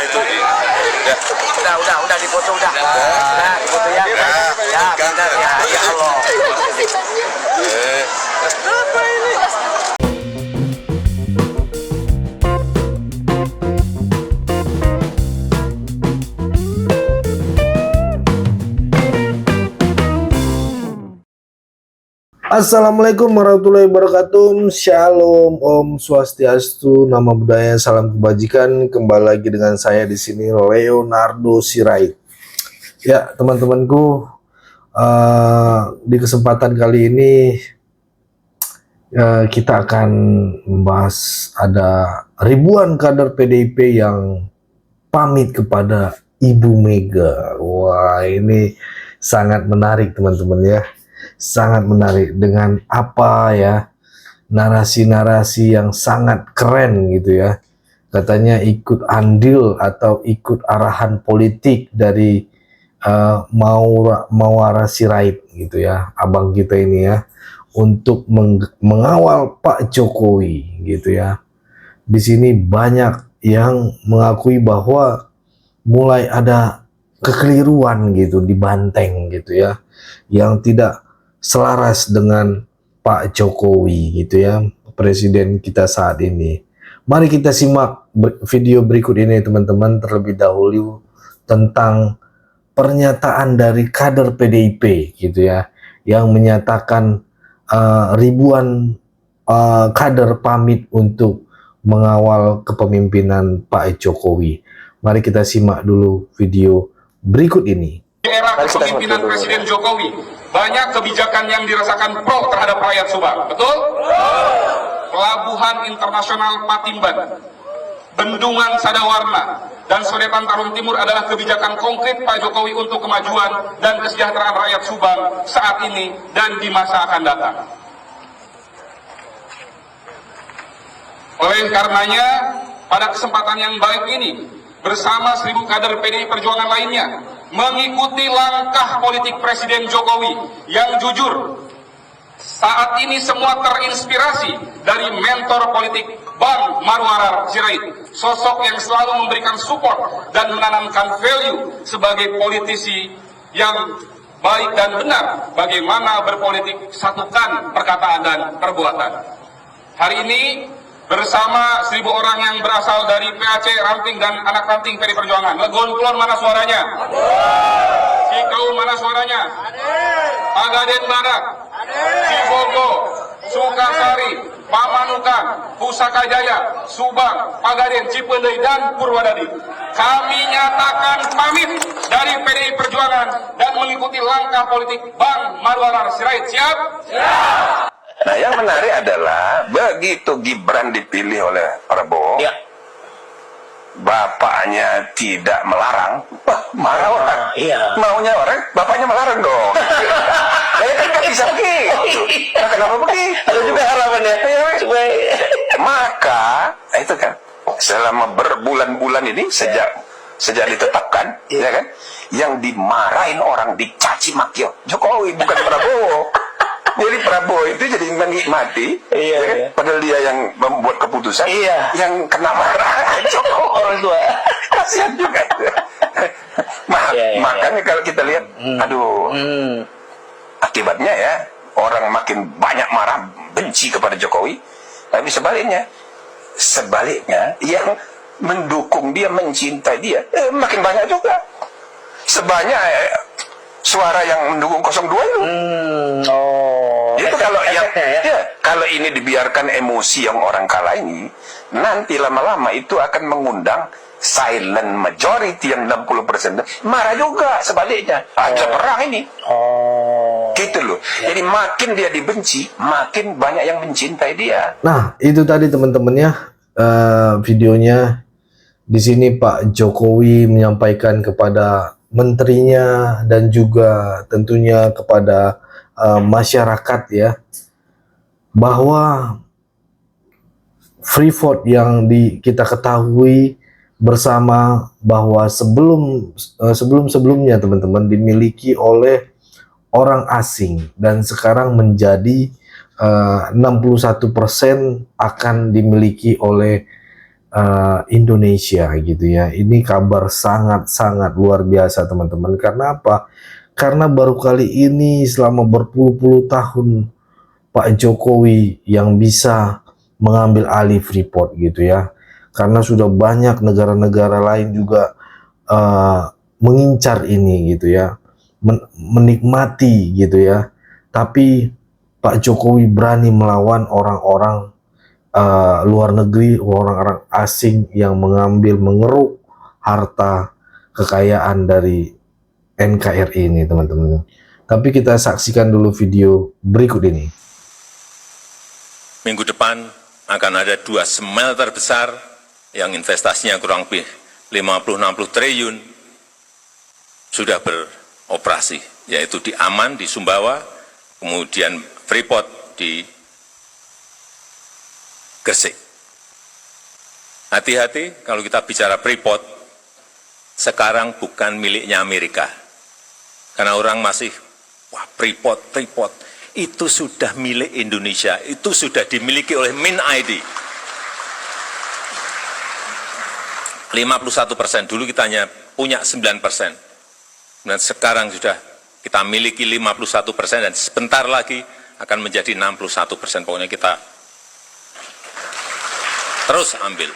itu. Ya. Udah dipoto udah. Udah dipoto ya. Ya, benar ya. Ya Allah. Apa ini? Assalamualaikum warahmatullahi wabarakatuh. Shalom, Om Swastiastu, Nama Budaya, Salam Kebajikan. Kembali lagi dengan saya di sini, Leonardo Sirait. Ya, teman-temanku, di kesempatan kali ini kita akan membahas ada ribuan kader PDIP yang pamit kepada Ibu Mega. Wah, ini sangat menarik, teman-teman ya. Sangat menarik dengan apa ya, narasi-narasi yang sangat keren gitu ya. Katanya ikut andil atau ikut arahan politik dari Mawara Sirait gitu ya, abang kita ini ya, untuk mengawal Pak Jokowi gitu ya. Di sini banyak yang mengakui bahwa mulai ada kekeliruan gitu di Banteng gitu ya, yang tidak selaras dengan Pak Jokowi gitu ya, presiden kita saat ini. Mari kita simak video berikut ini teman-teman terlebih dahulu tentang pernyataan dari kader PDIP gitu ya, yang menyatakan ribuan kader pamit untuk mengawal kepemimpinan Pak Jokowi. Mari kita simak dulu video berikut ini. Di era kepemimpinan Presiden Jokowi, banyak kebijakan yang dirasakan pro terhadap rakyat Subang, betul? Pelabuhan Internasional Patimban, Bendungan Sadawarna, dan Sodetan Tarum Timur adalah kebijakan konkret Pak Jokowi untuk kemajuan dan kesejahteraan rakyat Subang saat ini dan di masa akan datang. Oleh karenanya, pada kesempatan yang baik ini, bersama 1000 kader PDI Perjuangan lainnya, mengikuti langkah politik Presiden Jokowi yang jujur. Saat ini semua terinspirasi dari mentor politik Bang Mawara Sirait, sosok yang selalu memberikan support dan menanamkan value sebagai politisi yang baik dan benar bagaimana berpolitik, satukan perkataan dan perbuatan. Hari ini bersama 1000 orang yang berasal dari PAC, Ranting, dan anak ranting PDI Perjuangan. Legon Kulon mana suaranya? Cikau mana suaranya? Pagaden Barat, Cibogo, Sukasari, Pamanukan, Pusaka Jaya, Subang, Pagaden, Cipendei, dan Purwadadi. Kami nyatakan pamit dari PDI Perjuangan dan mengikuti langkah politik Bang Mawara Sirait. Siap? Siap! Nah, yang menarik adalah begitu Gibran dipilih oleh Prabowo, ya, bapaknya tidak melarang, wah marah orang. Iya. Maunya orang, bapaknya melarang dong. Saya kan nggak bisa pergi. Nah, kenapa pergi? Ada juga harapannya. Maka, itu kan, selama berbulan-bulan ini sejak ditetapkan, ya kan, yang dimarahin orang, dicaci maki Jokowi, bukan Prabowo. Jadi Prabowo itu jadi menikmati, iya, ya kan? Iya. Padahal dia yang membuat keputusan, iya, yang kena marah Jokowi orang tua. Kasihan juga. Makanya kalau kita lihat, aduh, akibatnya ya orang makin banyak marah, benci kepada Jokowi. Tapi sebaliknya yang mendukung dia, mencintai dia, makin banyak juga. Sebanyak suara yang mendukung 02 itu. Itu kalau kalau ini dibiarkan emosi yang orang kalah ini, nanti lama-lama itu akan mengundang silent majority yang 60%. Marah juga sebaliknya. Ada perang ini. Gitu loh. Jadi makin dia dibenci, makin banyak yang mencintai dia. Nah, itu tadi teman-teman ya, videonya. Di sini Pak Jokowi menyampaikan kepada menterinya dan juga tentunya kepada masyarakat ya, bahwa Freeport yang kita ketahui bersama bahwa sebelumnya teman-teman dimiliki oleh orang asing dan sekarang menjadi 61% akan dimiliki oleh Indonesia gitu ya. Ini kabar sangat-sangat luar biasa teman-teman. Karena apa? Karena baru kali ini selama berpuluh-puluh tahun Pak Jokowi yang bisa mengambil alih Freeport gitu ya. Karena sudah banyak negara-negara lain juga mengincar ini gitu ya, menikmati gitu ya. Tapi Pak Jokowi berani melawan orang-orang luar negeri, orang-orang asing yang mengeruk harta kekayaan dari NKRI ini teman-teman. Tapi kita saksikan dulu video berikut ini. Minggu depan akan ada 2 smelter besar yang investasinya kurang lebih 50-60 triliun sudah beroperasi, yaitu di Aman di Sumbawa, kemudian Freeport di Gresik. Hati-hati kalau kita bicara Freeport, sekarang bukan miliknya Amerika. Karena orang masih, wah Freeport, itu sudah milik Indonesia, itu sudah dimiliki oleh Min ID. 51%, dulu kita hanya punya 9%. Dan sekarang sudah kita miliki 51% dan sebentar lagi akan menjadi 61%. Pokoknya kita terus ambil.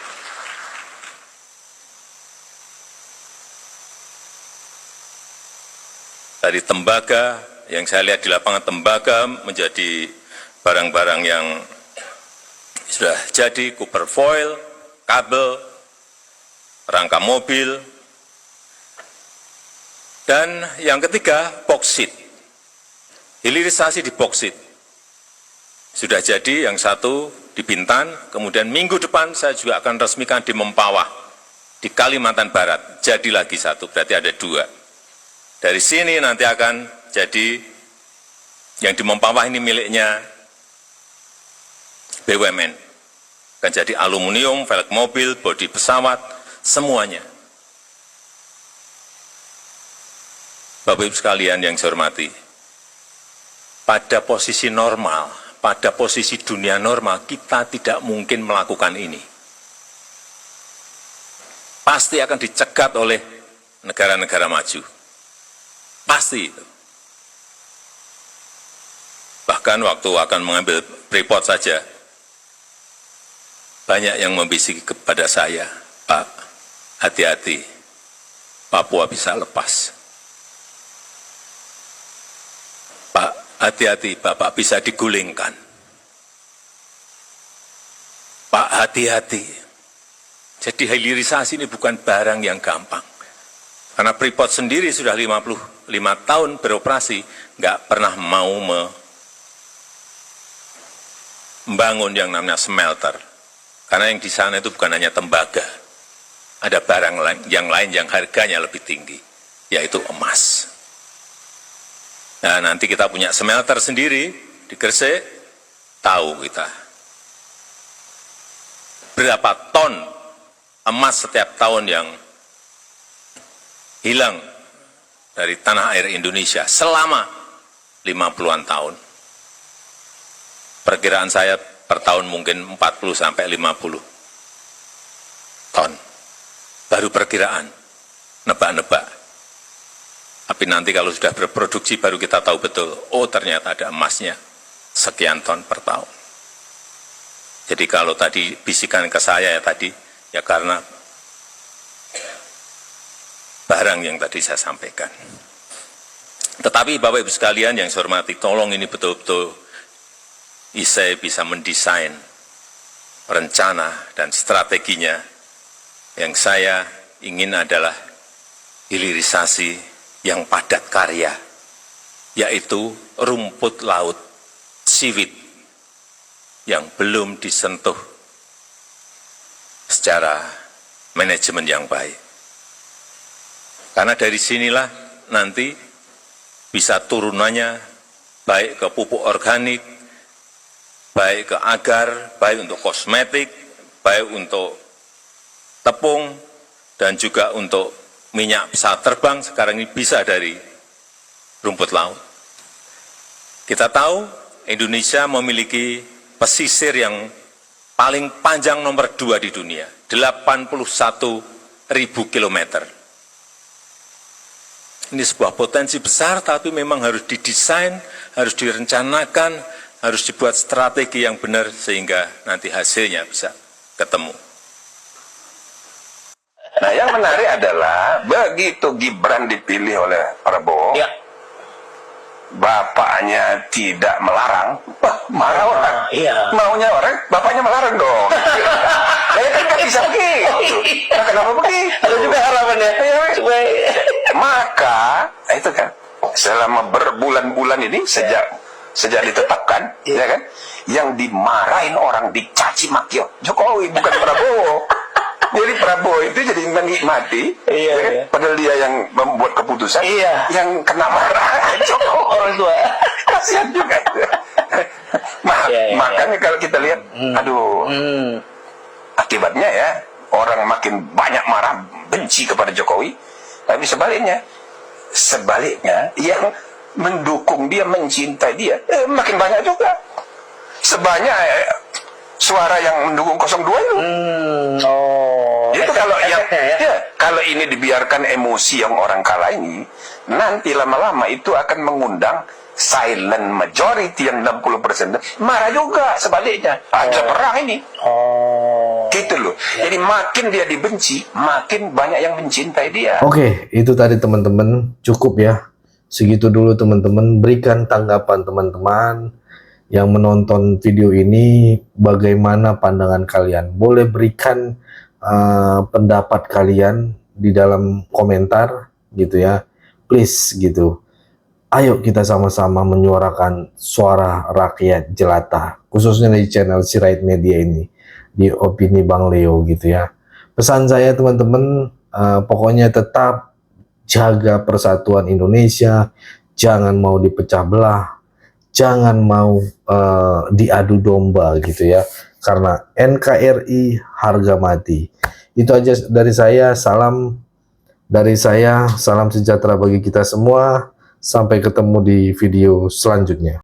Dari tembaga, yang saya lihat di lapangan tembaga menjadi barang-barang yang sudah jadi, copper foil, kabel, rangka mobil, dan yang ketiga boksit, hilirisasi di boksit. Sudah jadi yang satu di Bintan, kemudian minggu depan saya juga akan resmikan di Mempawah, di Kalimantan Barat, jadi lagi satu, berarti ada 2. Dari sini nanti akan jadi yang di Mempawah ini miliknya BUMN, akan jadi aluminium, velg mobil, bodi pesawat, semuanya. Bapak Ibu sekalian yang saya hormati, pada posisi normal, pada posisi dunia normal, kita tidak mungkin melakukan ini. Pasti akan dicegat oleh negara-negara maju. Pasti itu. Bahkan waktu akan mengambil Freeport saja, banyak yang membisiki kepada saya, Pak, hati-hati, Papua bisa lepas. Pak, hati-hati, Bapak bisa digulingkan. Pak, hati-hati. Jadi hilirisasi ini bukan barang yang gampang. Karena Freeport sendiri sudah 55 tahun beroperasi, nggak pernah mau membangun yang namanya smelter. Karena yang di sana itu bukan hanya tembaga, ada barang yang lain yang harganya lebih tinggi, yaitu emas. Nah, nanti kita punya smelter sendiri di Gresik, tahu kita berapa ton emas setiap tahun yang hilang dari tanah air Indonesia selama 50-an tahun. Perkiraan saya per tahun mungkin 40 sampai 50 ton. Baru perkiraan, nebak-nebak. Tapi nanti kalau sudah berproduksi baru kita tahu betul, oh ternyata ada emasnya sekian ton per tahun. Jadi kalau tadi bisikan ke saya ya tadi, ya karena barang yang tadi saya sampaikan. Tetapi Bapak Ibu sekalian yang saya hormati, tolong ini betul-betul saya bisa mendesain rencana dan strateginya. Yang saya ingin adalah hilirisasi yang padat karya, yaitu rumput laut, siwit, yang belum disentuh secara manajemen yang baik. Karena dari sinilah nanti bisa turunannya baik ke pupuk organik, baik ke agar, baik untuk kosmetik, baik untuk tepung, dan juga untuk minyak pesawat terbang sekarang ini bisa dari rumput laut. Kita tahu Indonesia memiliki pesisir yang paling panjang nomor 2 di dunia. 81.000 kilometer. Ini sebuah potensi besar, tapi memang harus didesain, harus direncanakan, harus dibuat strategi yang benar sehingga nanti hasilnya bisa ketemu. Nah, yang menarik adalah begitu Gibran dipilih oleh Prabowo, Ya. bapaknya tidak melarang, wah marah orang. Iya. Maunya orang, bapaknya melarang dong. Saya kan nggak bisa begitu. Nah, kenapa begitu? Ada juga harapannya. Supaya Maka itu kan selama berbulan-bulan ini sejak ditetapkan, ya kan, yang dimarahin orang, dicaci maki Jokowi, bukan Prabowo. Jadi Prabowo itu jadi menikmati, Iya, ya kan? iya. Padahal dia yang membuat keputusan, Iya. yang kena marah Jokowi. orang tua. Kasihan juga. Iya, iya, Makanya kalau kita lihat, aduh, akibatnya ya orang makin banyak marah, benci kepada Jokowi. Tapi sebaliknya yang mendukung dia, mencintai dia, makin banyak juga. Sebanyak suara yang mendukung 02 itu. Itu kalau kalau ini dibiarkan emosi yang orang kalah ini, nanti lama-lama itu akan mengundang silent majority yang 60%. Marah juga sebaliknya. Ada perang ini. Gitu loh. Jadi makin dia dibenci, makin banyak yang mencintai dia. Oke, itu tadi teman-teman, cukup ya. Segitu dulu teman-teman, berikan tanggapan teman-teman yang menonton video ini, bagaimana pandangan kalian. Boleh berikan pendapat kalian di dalam komentar gitu ya, please gitu. Ayo kita sama-sama menyuarakan suara rakyat jelata, khususnya di channel Sirait Media ini, di Opini Bang Leo gitu ya. Pesan saya teman-teman, pokoknya tetap jaga persatuan Indonesia, jangan mau dipecah belah, jangan mau diadu domba gitu ya, karena NKRI harga mati. Itu aja dari saya, salam sejahtera bagi kita semua. Sampai ketemu di video selanjutnya.